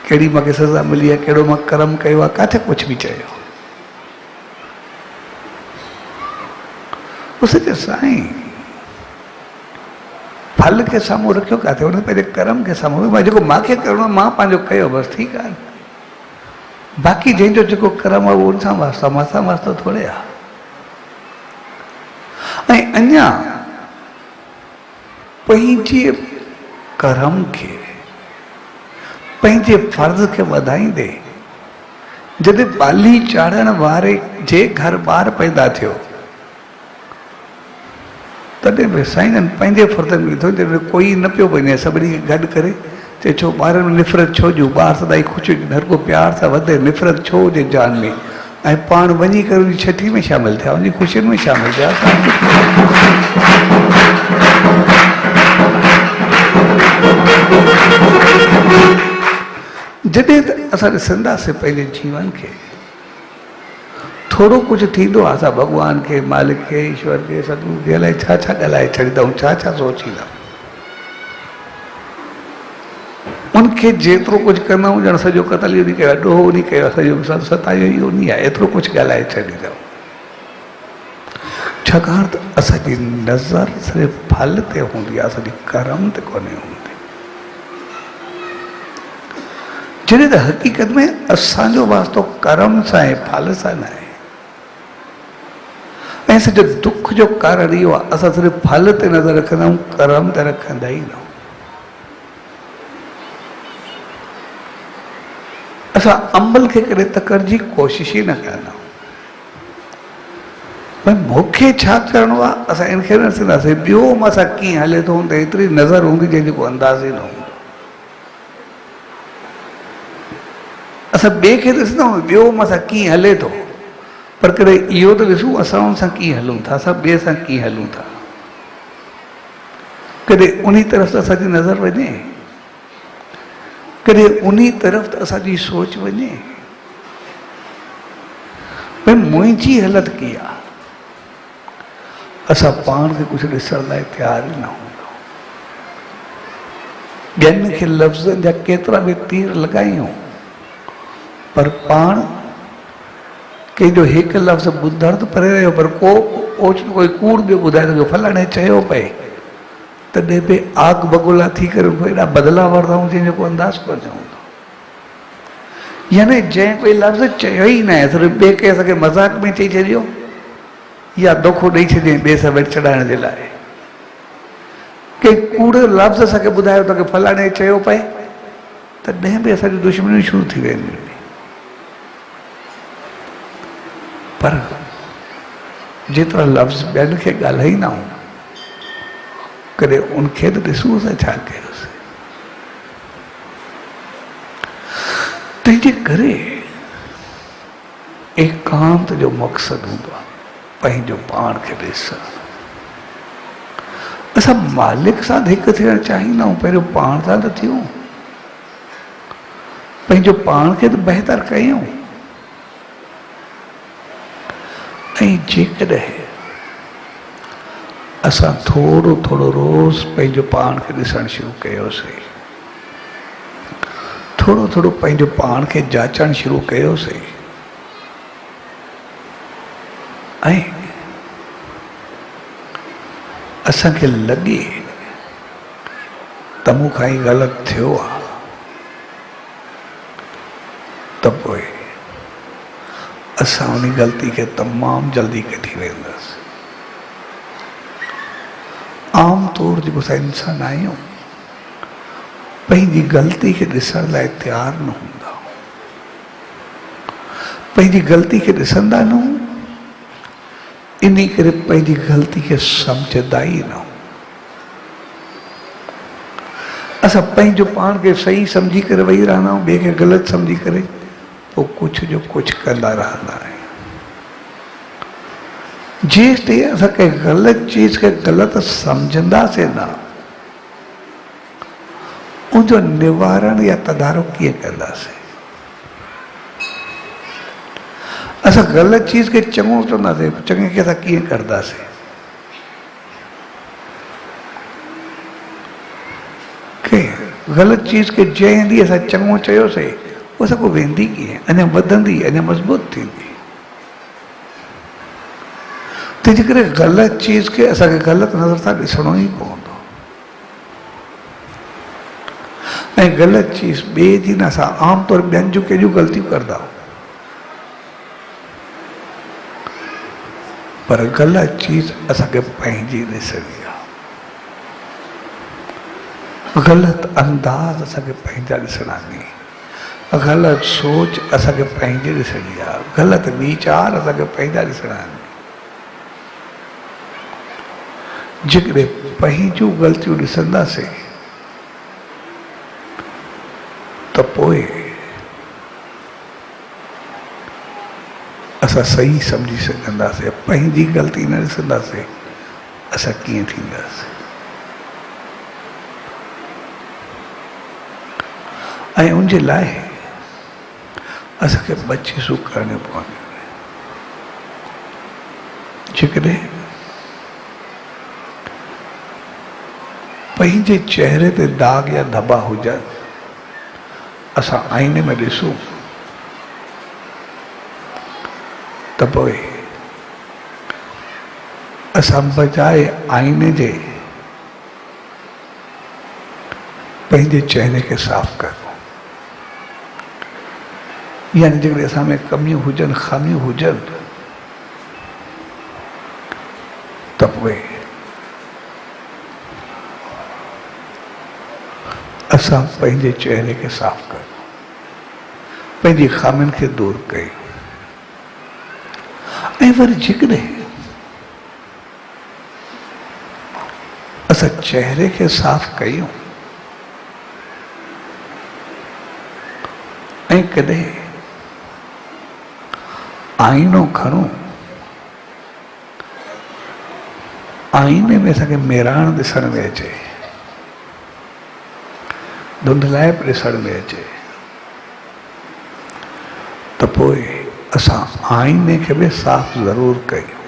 कहिड़ी मूंखे सज़ा मिली आहे, कहिड़ो मां कर्म कयो आहे, काथे कुझु बि चयो। उसके साईं फल के साम्हूं रखियो काथे, उन पंहिंजे कर्म के साम्हूं, मां जेको मूंखे करिणो आहे मां पंहिंजो कयो, बसि ठीकु आहे। बाक़ी जंहिंजो जेको कर्म आहे उहो उन सां वास्तो आहे, मां सां वास्तो थोरे आहे। ऐं अञा पंहिंजे कर्म खे, पंहिंजे फर्ज़ खे वधाईंदे जॾहिं बाली चाढ़ण वारे जे घर ॿार पैदा थियो तॾहिं बि साईं पंहिंजे फर्ज़नि में थो, जॾहिं कोई न पियो वञे, सभिनी खे गॾु करे चए छो ॿारनि में निफ़रत छो जो, ॿार सदाई ख़ुशि हुजे, हर को प्यार सां वधे, निफ़रत छो हुजे जान में, ऐं पाण वञी करे उनजी छठी में शामिलु थिया, उनजी ख़ुशियुनि में शामिलु थिया। जॾहिं त असां ॾिसंदासीं पंहिंजे जीवन खे, थोड़ो कुछ थींदो आहे, असां भॻवान खे, मालिक खे, ईश्वर खे, सतगुरु खे अलाए छा छा ॻाल्हाए छॾींदा आहियूं, छा छा सोचींदा आहियूं। उनखे जेतिरो कुझु कंदा आहियूं ॼण सॼो क़तल इहो कयो आहे, ॾोहो उन कयो आहे, सॼो सतायो इहो उन आहे, एतिरो कुझु ॻाल्हाए छॾींदा आहियूं। छाकाणि त असांजी नज़र सिर्फ़ु फल ते हूंदी आहे, असांजी कर्म ते कोन्हे हूंदी। जॾहिं त हक़ीक़त में असांजो वास्तो कर्म सां ऐं फल सां न आहे। ऐं सॼो दुख जो कारण इहो आहे, असां सिर्फ़ु फल ते नज़र रखंदा आहियूं, कर्म ते रखंदा ई न आहियूं। असां अमल खे कॾहिं तकड़ जी कोशिश ई न कंदा आहियूं। भई मूंखे छा करिणो आहे, असां इनखे न ॾिसंदासीं, ॿियो मां सां कीअं हले थो, त एतिरी नज़र हूंदी जंहिंजो को अंदाज़ ई न हूंदो। असां ॿिए खे ॾिसंदा आहियूं, ॿियो मां सां कीअं हले थो, पर कॾहिं इहो त ॾिसूं असां उन सां कीअं हलूं था, असां ॿिए सां कीअं हलूं था। कॾहिं उन तरफ़ त असांजी नज़र वञे, कॾहिं उन तरफ़ त असांजी सोच वञे, भई मुंहिंजी हालत कीअं आहे। असां पाण खे कुझु ॾिसण लाइ तयारु ई न हूंदो। ॿियनि खे लफ़्ज़नि जा केतिरा बि तीर लॻायूं, पर पाण कंहिंजो हिकु लफ़्ज़ ॿुधण त परे रहियो, पर कोई कूड़ ॿियो ॿुधाए थो, फलाणे चयो पए, तॾहिं बि आग बगोला थी करे उनको एॾा बदिला वठंदा आहियूं जंहिंजो को अंदाज़ कोन्हे हूंदो। यानी जंहिं कोई लफ़्ज़ चयो ई न आहे, सिर्फ़ु ॿिए खे असांखे मज़ाक में चई छॾियो या दोखो ॾेई छॾियईं ॿिए सां वेठ चढ़ाइण जे लाइ, कंहिं कूड़ लफ़्ज़ असांखे ॿुधायो त फलाणे चयो पए, तॾहिं बि असांजी दुश्मनियूं शुरू थी वेंदियूं। पर जेतिरा लफ़्ज़ ॿियनि खे ॻाल्हाईंदा आहियूं, कॾहिं उनखे त ॾिसूं असां छा कयोसीं। तंहिंजे करे एकांत जो मक़सदु हूंदो आहे पंहिंजो पाण खे ॾिसणु। असां मालिक सां हिकु थियणु चाहींदा आहियूं, पहिरियों पाण सां त थियूं, पंहिंजो पाण खे त बहितर कयूं। ऐं जेकॾहिं असां थोरो थोरो रोज़ पंहिंजो पाण खे ॾिसणु शुरू कयोसीं, थोरो थोरो पंहिंजो पाण खे जाचणु शुरू कयोसीं, ऐं असांखे लॻे त मूंखां ई ग़लति थियो आहे, त पोइ असां उन ग़लती खे तमामु जल्दी कढी वेंदासीं। आम तौर जेको असां इंसान आहियूं, पंहिंजी ग़लती खे ॾिसण लाइ तयारु न हूंदा, पंहिंजी ग़लती खे ॾिसंदा न, इन करे पंहिंजी ग़लती खे सम्झंदा ई न। असां पंहिंजो पाण खे सही सम्झी करे वेही रहंदा आहियूं, ॿिए खे ग़लति सम्झी करे पोइ कुझु जो कुझु कंदा रहंदा आहियूं। जेसि ताईं असां कंहिं ग़लति चीज़ खे ग़लति सम्झंदासीं न, उनजो निवारण या तदारुक कीअं कंदासीं? असां ग़लति चीज़ खे चङो चवंदासीं, चङे खे असां कीअं कंदासीं? ग़लति चीज़ खे जंहिं ॾींहुं असां चङो चयोसीं, उहा सभु वेंदी कीअं? अञा वधंदी, अञा मज़बूत थींदी। तंहिंजे करे ग़लति चीज़ खे असांखे ग़लति नज़र सां ॾिसणो ई पवंदो, ऐं ग़लति चीज़ ॿिए जी न। असां आमतौर ॿियनि जूं केॾियूं ग़लतियूं कंदा आहियूं, पर ग़लति चीज़ असांखे पंहिंजी ॾिसणी आहे, ग़लति अंदाज़ असांखे पंहिंजा ॾिसणा आहिनि, ग़लति सोच असांखे पंहिंजी ॾिसणी आहे, ग़लति वीचार असांखे पंहिंजा ॾिसणा आहिनि। जेकॾहिं पंहिंजूं ग़लतियूं ॾिसंदासीं त पोइ असां सही सम्झी सघंदासीं। पंहिंजी ग़लती न ॾिसंदासीं, असां कीअं थींदासीं? ऐं उनजे लाइ असांखे ॿ चीज़ूं करणियूं पवंदियूं। जेकॾहिं पंहिंजे चेहरे ते दाग या धब्बा हुजनि, असां आईने में ॾिसूं त पोइ असां बजाए आईने जे पंहिंजे चेहरे खे साफ़ कयूं। यानी जेकॾहिं असां में कमियूं हुजनि, ख़ामियूं हुजनि, त पोइ असां पंहिंजे चेहरे खे साफ़ कयूं, पंहिंजी ख़ामियुनि खे दूर कयूं। ऐं वरी जेकॾहिं असां चेहरे खे साफ़ कयूं ऐं कॾहिं आईनो खणूं, आईने में असांखे मेराण ॾिसण में अचे, धुंधलाइप ॾिसण में अचे, त पोइ असां आईने खे बि साफ़ ज़रूरु कयूं।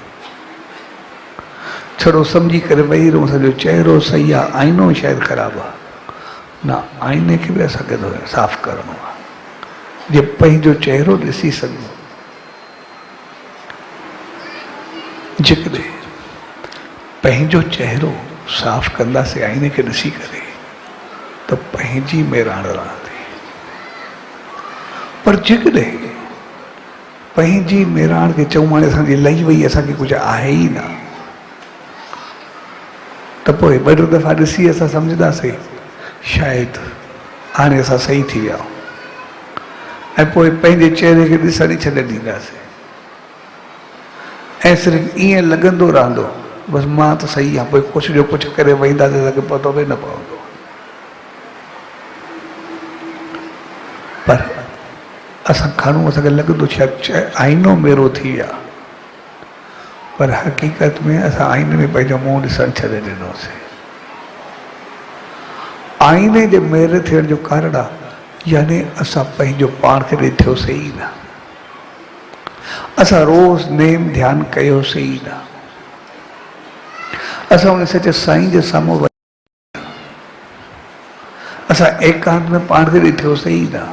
छड़ो सम्झी करे वेही रहूं सॼो चहिरो सही आहे, आईनो शायदि ख़राबु आहे, न, आईने खे बि असांखे साफ़ करिणो आहे, जे पंहिंजो चहिरो ॾिसी सघूं। जेकॾहिं पंहिंजो चहिरो साफ़ कंदासीं आईने खे ॾिसी करे, त पंहिंजी मेराण रहंदी। पर जेकॾहिं पंहिंजी मेराण खे चऊं हाणे असांजी लही वई, असांखे कुझु आहे ई न, त पोइ ॿ टे दफ़ा ॾिसी असां सम्झंदासीं शायदि हाणे असां सही थी विया, ऐं पोइ पंहिंजे चहिरे खे ॾिसण ई छॾे ॾींदासीं, ऐं सिर्फ़ु ईअं लॻंदो रहंदो बसि मां त सही आहियां। पोइ कुझु जो कुझु करे वेंदासीं, असांखे पतो बि न पवंदो। पर असां खणूं, असांखे लॻंदो शायदि आईनो मेरो थी विया, पर हक़ीक़त में असां आईने में पंहिंजो मुंहुं ॾिसणु छॾे ॾिनोसीं। आईने जे मेरे थियण जो कारण आहे यानी असां पंहिंजो पाण खे ॾिठोसीं ई न, असां रोज़ नेम ध्यानु कयोसीं ई न, असां उन सचे साईं जे साम्हूं असां एकांत में पाण खे ॾिठोसीं ई न।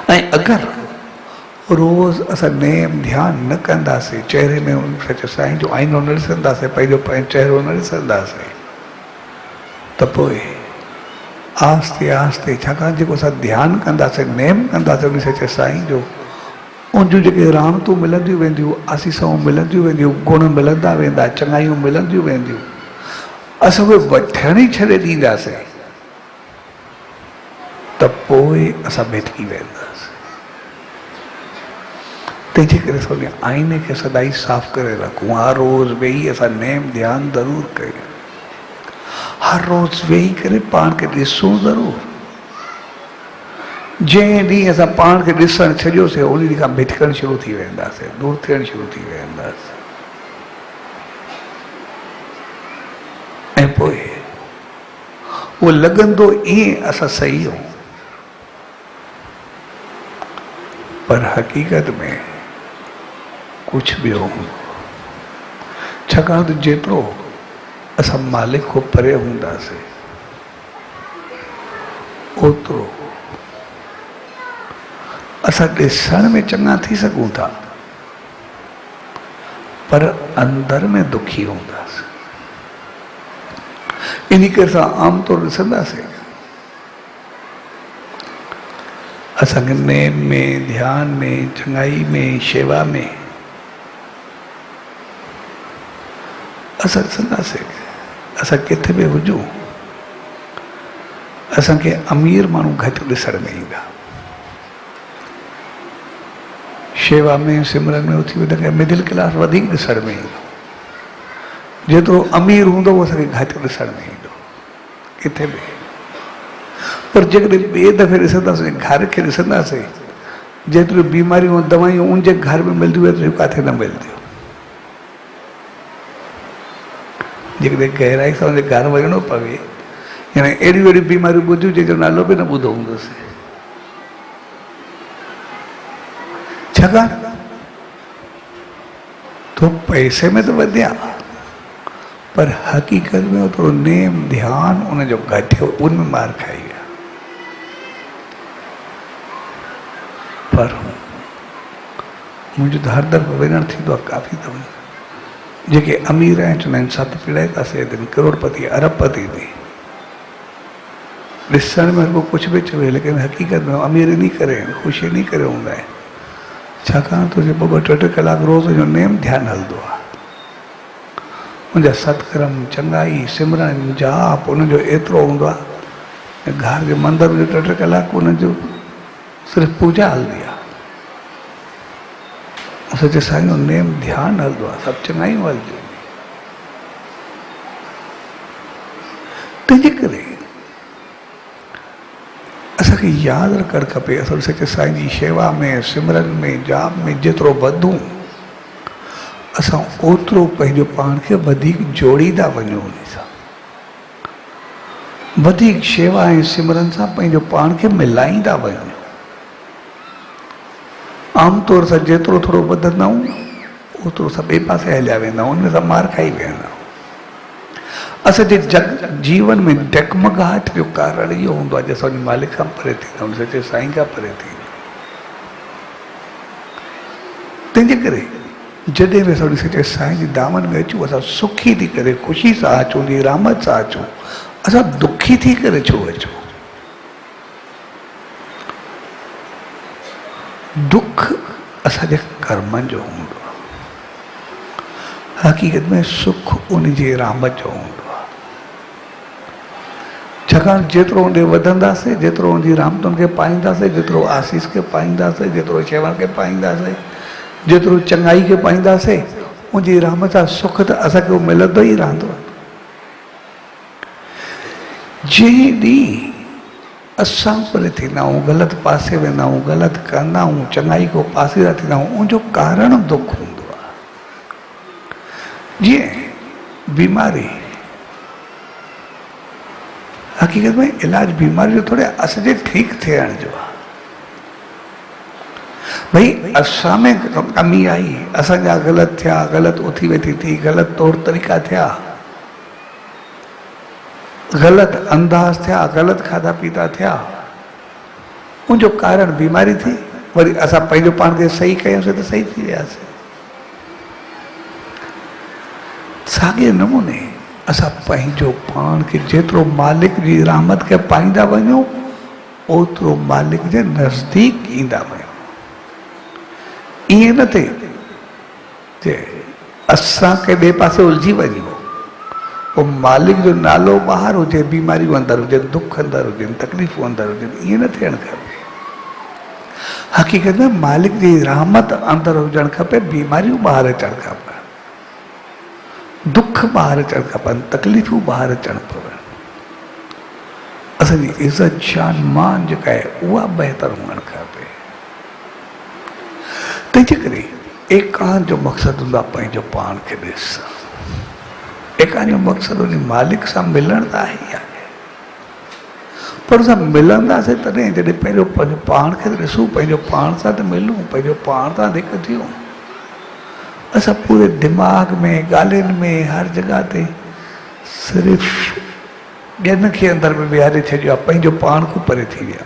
ऐं अगरि रोज़ असां नेम ध्यानु न कंदासीं, चेहरे में उन सचे साईं जो आईनो न ॾिसंदासीं, पंहिंजो चहिरो न ॾिसंदासीं, त पोइ आस्ते आस्ते, छाकाणि जेको असां ध्यानु कंदासीं, नेम कंदासीं उन सचे साईं जो, उन जूं जेके रामतूं मिलंदियूं वेंदियूं, आसीसाऊं मिलंदियूं वेंदियूं, गुण मिलंदा वेंदा, चङाइयूं मिलंदियूं वेंदियूं, असां उहे वठण ई छॾे ॾींदासीं, त पोइ असां भिटकी वेंदासीं। तंहिंजे करे असां आईने खे सदाई साफ़ करे रखूं। हर रोज़ वेही असां नेम ध्यानु ज़रूरु कयूं। हर रोज़ वेही करे पाण खे ॾिसूं ज़रूरु। जंहिं ॾींहुं असां पाण खे ॾिसणु छॾियोसीं उन ॾींहुं खां भिटकणु शुरू थी वेंदासीं, दूर थियणु शुरू थी वेंदासीं। ऐं पोइ उहो लॻंदो ईअं असां सही आहियूं, पर हक़ीक़त में कुझु ॿियो हूंदो। छाकाणि त जेतिरो असां मालिक खां परे हूंदासीं ओतिरो असां ॾिसण में चङा थी सघूं था, पर अंदर में दुखी हूंदासीं। इन करे असां आमतौर ॾिसंदासीं असांखे नेम में, ध्यान में, चङाई में, शेवा में असां ॾिसंदासीं असां किथे बि हुजूं असांखे अमीर माण्हू घटि ॾिसण में ईंदा। शेवा में, सिमरन में उथी वेंदा मिडिल क्लास वधीक ॾिसण में ईंदो। जेतिरो अमीर हूंदो उहो असांखे घटि ॾिसण में ईंदो किथे बि। पर जेकॾहिं ॿिए दफ़े ॾिसंदासीं, घर खे ॾिसंदासीं, जेतिरियूं बीमारियूं ऐं दवाइयूं उन जे घर में मिलंदियूं एतिरियूं किथे न मिलंदियूं। जेकॾहिं गहराई सां हुनजे घर वञिणो पवे, यानी अहिड़ियूं अहिड़ियूं बीमारियूं ॿुधियूं जंहिंजो नालो बि न ॿुधो हूंदोसीं। छाकाणि तो पैसे में तो वधिया, पर हक़ीक़त में ओतिरो नेम ध्यानु उनजो घटि हो, उनमें मार खाई विया। पर मुंहिंजो त हर दफ़ो वञणु थींदो आहे काफ़ी दफ़ो। जेके अमीर आहिनि चवंदा आहिनि सत पीढ़ाई था सेदनि, करोड़पति अरबपति थी ॾिसण में को कुझु बि चवे, लेकिन हक़ीक़त में अमीर इन करे ख़ुशि इन करे हूंदा आहिनि। छाकाणि तुंहिंजे ॿ ॿ टे कलाक रोज़ जो नेम ध्यानु हलंदो आहे। उनजा सतकर्म, चङाई, सिमरन, जाप उनजो एतिरो हूंदो आहे। घर जे मंदर में 2-3 कलाक उनजो सिर्फ़ु पूजा हलंदी आहे। असांजे साईं नेम ध्यानु हलंदो आहे, सभु चङाइयूं हलंदियूं। तंहिंजे करे असांखे यादि रखणु खपे असां सचे साईं जी शेवा में, सिमरन में, जाप में जेतिरो वधूं असां ओतिरो पंहिंजो पाण खे वधीक जोड़ींदा वञूं। उन सां वधीक शेवा ऐं सिमरन सां पंहिंजो पाण खे मिलाईंदा वञूं। आमतौर सां जेतिरो थोरो वधंदा आहियूं ओतिरो असां ॿिए पासे हलिया वेंदा आहियूं, उनमें असां मार खाई वेंदा आहियूं। असांजे जीवन में डगमगाहट जो कारण इहो हूंदो आहे जो असांजे मालिक खां परे थींदा आहियूं, सचे साईं खां परे थींदा। तंहिंजे करे जॾहिं बि असां सचे साईं जी दामन में अचूं असां सुखी थी करे ख़ुशी सां अचूं, जी रहमत सां अचूं। असां दुखी थी करे छो अचूं? दुख असांजे कर्मनि जो हूंदो आहे, हक़ीक़त में सुख उन जी रहमत जो हूंदो आहे। छाकाणि जेतिरो उन वधंदासीं, जेतिरो उन जी रहमतुनि खे पाईंदासीं, जेतिरो आसीस खे पाईंदासीं, जेतिरो शेवा खे पाईंदासीं, जेतिरो चङाई खे पाईंदासीं, उनजी रहमत सां सुख त असांखे उहो मिलंदो ई रहंदो। जंहिं ॾींहुं असां परे थींदा आहियूं, ग़लति पासे वेंदा आहियूं, ग़लति कंदा आहियूं, चङाई को पासीरा थींदा आहियूं, उनजो कारण दुख हूंदो आहे। जीअं बीमारी, हक़ीक़त में इलाज बीमारी जो थोरे असांजे ठीकु थियण जो आहे। भई असां में कमी आई, असांजा ग़लति थिया, ग़लति उथी वेठी थी, ग़लति तौर तरीक़ा थिया, ग़लति अंदाज़ थिया, ग़लति खाधा पीता थिया, उनजो कारण बीमारी थी। वरी असां पंहिंजो पाण खे सही कयोसीं त सही थी वियासीं। साॻिए नमूने असां पंहिंजो पाण खे जेतिरो मालिक जी रहमत खे पाईंदा वञूं ओतिरो मालिक जे नज़दीक ईंदा वञूं। ईअं न थिए जे असां के ॿिए पासे उलझी वञूं, पोइ मालिक जो नालो ॿाहिरि हुजे, बीमारियूं अंदरि हुजनि, दुख अंदरि हुजनि, तकलीफ़ूं अंदरि हुजनि, ईअं न थियणु खपे। हक़ीक़त में मालिक जी रहमत अंदरि हुजणु खपे, बीमारियूं ॿाहिरि अचणु खपनि, दुख ॿाहिरि अचणु खपनि, तकलीफ़ूं ॿाहिरि अचणु खपनि। असांजी इज़त शान मान जेका आहे उहा बहितर हुअणु खपे। तंहिंजे करे एकांत जो मक़सदु हूंदो आहे पंहिंजो पाण खे ॾिस। एकांत जो मक़सदु उन मालिक सां मिलण त आहे ई आहे, पर असां मिलंदासीं तॾहिं जॾहिं पंहिंजो पाण खे ॾिसूं, पंहिंजो पाण सां त मिलूं, पंहिंजो पाण सां हिकु थियूं। असां पूरे दिमाग़ में, ॻाल्हियुनि में, हर जॻह ते सिर्फ़ु ॿियनि खे अंदरि में विहारे छॾियो आहे, पंहिंजो पाण खां परे थी विया।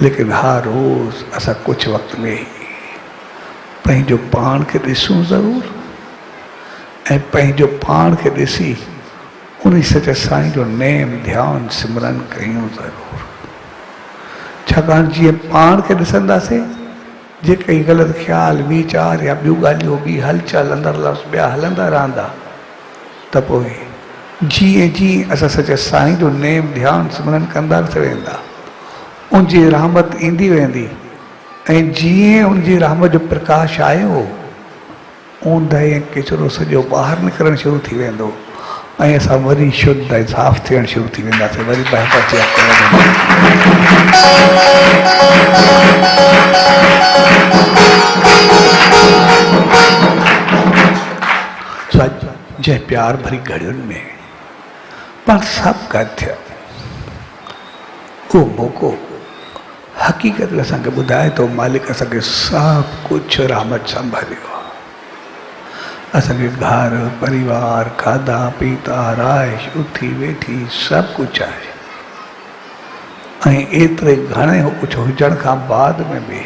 लेकिन हर रोज़ असां कुझु वक़्त में पंहिंजो पाण खे ॾिसूं ज़रूरु, ऐं पंहिंजो पाण खे ॾिसी उन सच साईं जो नेम ध्यानु सिमरन कयूं ज़रूरु। छाकाणि जीअं पाण खे ॾिसंदासीं, जे कई ग़लति ख़्याल, वीचार या ॿियूं ॻाल्हियूं, ॿी हलचल अंदरि लफ़्ज़ ॿिया हलंदा रहंदा, त पोइ जीअं जीअं असां सच साईं जो नेम ध्यानु सिमरन कंदा वेंदा, उनजी रहमत ईंदी वेंदी, ऐं जीअं उनजी रहमत जो प्रकाश आयो, ऊंद ऐं किचिरो सॼो ॿाहिरि निकिरणु शुरू थी वेंदो, ऐं असां वरी शुद्ध ऐं साफ़ थियणु शुरू थी वेंदासीं, वरी बहितर थिया जंहिं प्यार भरी घड़ियुनि में पाण सभु गॾु थिया, उहो मौक़ो हक़ीक़त में असांखे ॿुधाए थो मालिक असांखे सभु कुझु रहमत सां भरियो आहे। असांखे घर परिवार, खाधा पीता, राइश, उथी वेठी सभु कुझु आहे, ऐं एतिरे घणे कुझु हुजण खां बाद में बि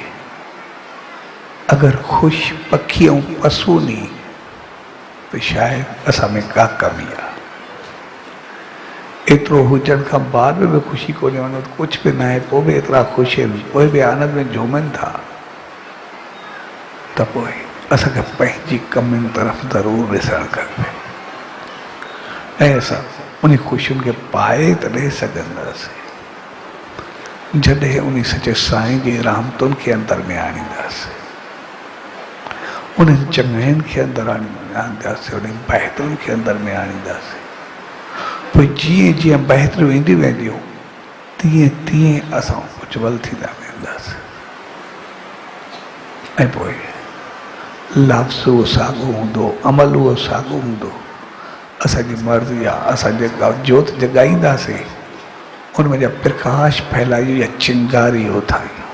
अगरि ख़ुशि पखी ऐं पशु नी त शायदि असां में का कमी आहे। एतिरो हुजण खां बाद में बि ख़ुशी कोन्हे, वञो त कुझु बि न आहे, पोइ बि एतिरा ख़ुशि आहिनि, पोइ बि आनंद में झूमनि था, त पोइ असांखे पंहिंजी कमियुनि तरफ़ ज़रूरु ॾिसणु खपे, ऐं असां उन ख़ुशियुनि खे पाए त ॾेई सघंदासीं जॾहिं उन सचे साईं जी रहमतुनि खे अंदरि में आणींदासीं, उन्हनि चङाइनि खे अंदरि आणींदासीं, उन्हनि बहितरियुनि खे अंदरि में आणींदासीं। पोइ जीअं जीअं बहितरियूं ईंदियूं वेंदियूं, तीअं तीअं असां उज्जवल थींदा वेंदासीं, ऐं पोइ लफ़्ज़ उहो साॻियो हूंदो, अमल उहो साॻियो हूंदो, असांजी मर्ज़ी आहे, असां जेका जोत जॻाईंदासीं उनमें जा प्रकाश फैलायूं या चिंगारी उथायूं,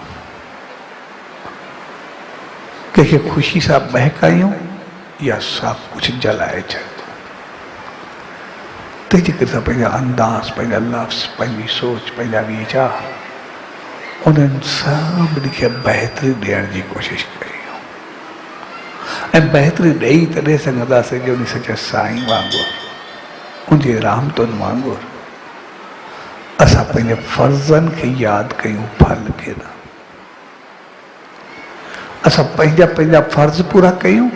कंहिंखे ख़ुशी सां बहकायूं या सभु कुझु जलाए छॾियूं। तंहिंजे करे असां पंहिंजा अंदाज़, पंहिंजा लफ़्ज़, पंहिंजी सोच, पंहिंजा वीचार उन्हनि सभिनी खे बहितरी ॾियण जी कोशिशि कयूं, ऐं बहितरी ॾेई त ॾेई सघंदासीं जो उन सचे साईं वांगुरु, उनजे रहमतुनि वांगुरु असां पंहिंजे फ़र्ज़नि खे यादि कयूं, फल खे न। असां पंहिंजा पंहिंजा फ़र्ज़ पूरा कयूं,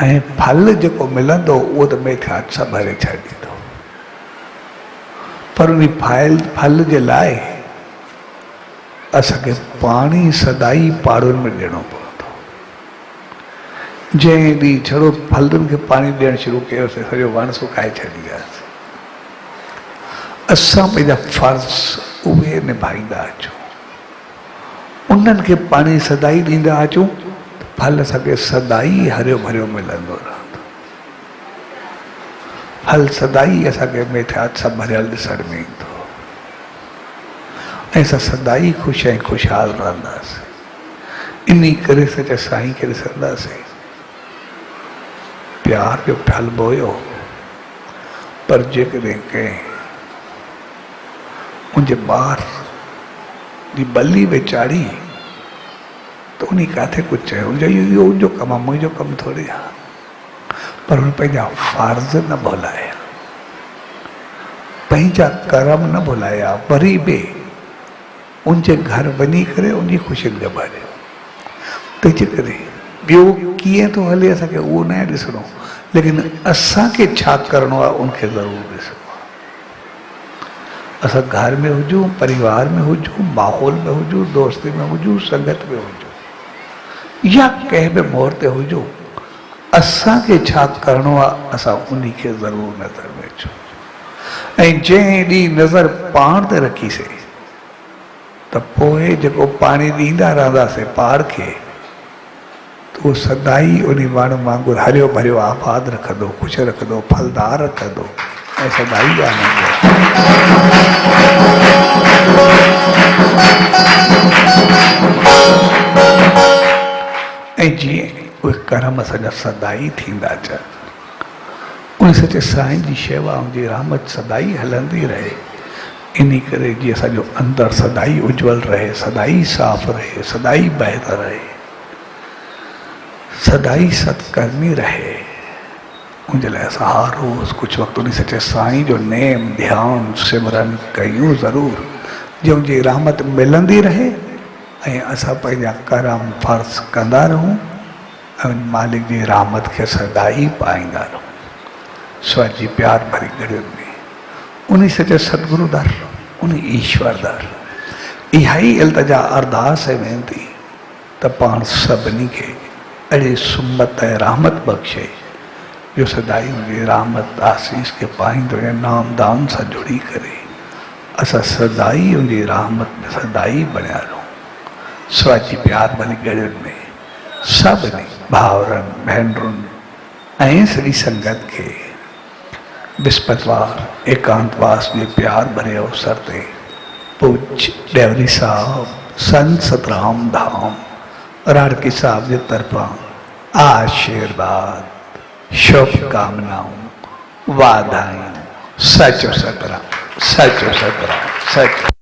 ऐं फल जेको मिलंदो उहो त मेठे हथ सां भरे छॾींदो, पर उन फल जे लाइ असांखे पाणी सदाई पाड़ुनि में ॾियणो पवंदो। जंहिं ॾींहुं छड़ो फलनि खे पाणी ॾियणु शुरू कयोसीं, सॼो वण सुकाए छॾींदासीं। असां पंहिंजा फ़र्ज़ उहे निभाईंदा अचूं, उन्हनि खे पाणी सदाई ॾींदा अचूं, फल असांखे सदाई हरियो भरियो मिलंदो रहंदो, फल सदाई असांखे मेठे हथ सां भरियल ॾिसण में ईंदो, ऐं असां सदाई ख़ुशि ऐं ख़ुशहाल रहंदासीं। इन करे सचे साईं खे ॾिसंदासीं, प्यार जो फल बोयो, पर जेकॾहिं कंहिं उनजे ॿार जी बली वेचारी त उन किथे कुझु चयो, इहो उनजो कमु आहे, मुंहिंजो कमु थोरी आहे, पर हुन पंहिंजा फ़र्ज़ न भुलाया, पंहिंजा कर्म न भुलाया, वरी बि उनजे घर वञी करे उनजी ख़ुशियुनि खे भरियो। तंहिंजे करे ॿियो कीअं थो हले असांखे उहो न आहे ॾिसणो, लेकिन असांखे छा करिणो आहे उनखे ज़रूरु ॾिसणो आहे। असां घर में हुजूं, परिवार में हुजूं, माहौल में हुजूं, दोस्ती में हुजूं, संगत में हुजूं या कंहिं बि मोड़ ते हुजूं, असांखे छा करिणो आहे असां उन खे ज़रूरु नज़र में अचूं। ऐं जंहिं ॾींहुं नज़र पाण ते रखीसीं त पोइ जेको पाणी ॾींदा रहंदासीं पहाड़ खे, त उहो सदाई उन माण्हू वांगुरु हरियो भरियो आबाद रखंदो, ख़ुशि रखंदो, फलदार रखंदो ऐं सदाई आनंद। ऐं जीअं उहे कर्म असांजा सदाई थींदा अचनि, उन सचे साईं जी शेवा जी रहमत सदाई हलंदी रहे। इन करे जीअं असांजो अंदरि सदाई उज्जवल रहे, सदाई साफ़ रहे, सदाई बहितर रहे, सदाई सत्कर्मी रहे, उनजे लाइ असां हर रोज़ कुझु वक़्तु उन सचे साईं जो नेम ध्यानु सिमरन कयूं ज़रूरु, जो उनजी रहमत मिलंदी रहे ऐं असां पंहिंजा करम फ़र्ज़ कंदा रहूं ऐं मालिक जी रहमत खे सदाई पाईंदा रहूं। स्वर जी प्यार भरी गड़ियुनि में उन सचे सतगुरु दर, उन ईश्वर दर इहा ई इल्तिजा अरदास ऐं वेनती त पाण सभिनी खे अहिड़ी सुमत ऐं रहमत बख़्शे जो सदाई उनजी रहमत आसीस खे पाईंदो ऐं नाम दान सां जुड़ी करे असां सदाई उनजी रहमत में सदाई बणिया रहूं। स्वर जी प्यार भरी गड़ियुनि में सभिनी भाउरनि भेनरुनि ऐं सॼी संगत खे विस्पतिवार एकांतवास जे प्यार भरे अवसर ते पूज्य डेवरी साहब संत सतराम धाम राड़की साहब जे तरफां आशीर्वाद, शुभकामनाऊं, वाधायूं। सचो सतराम, सचो सतराम, सचो।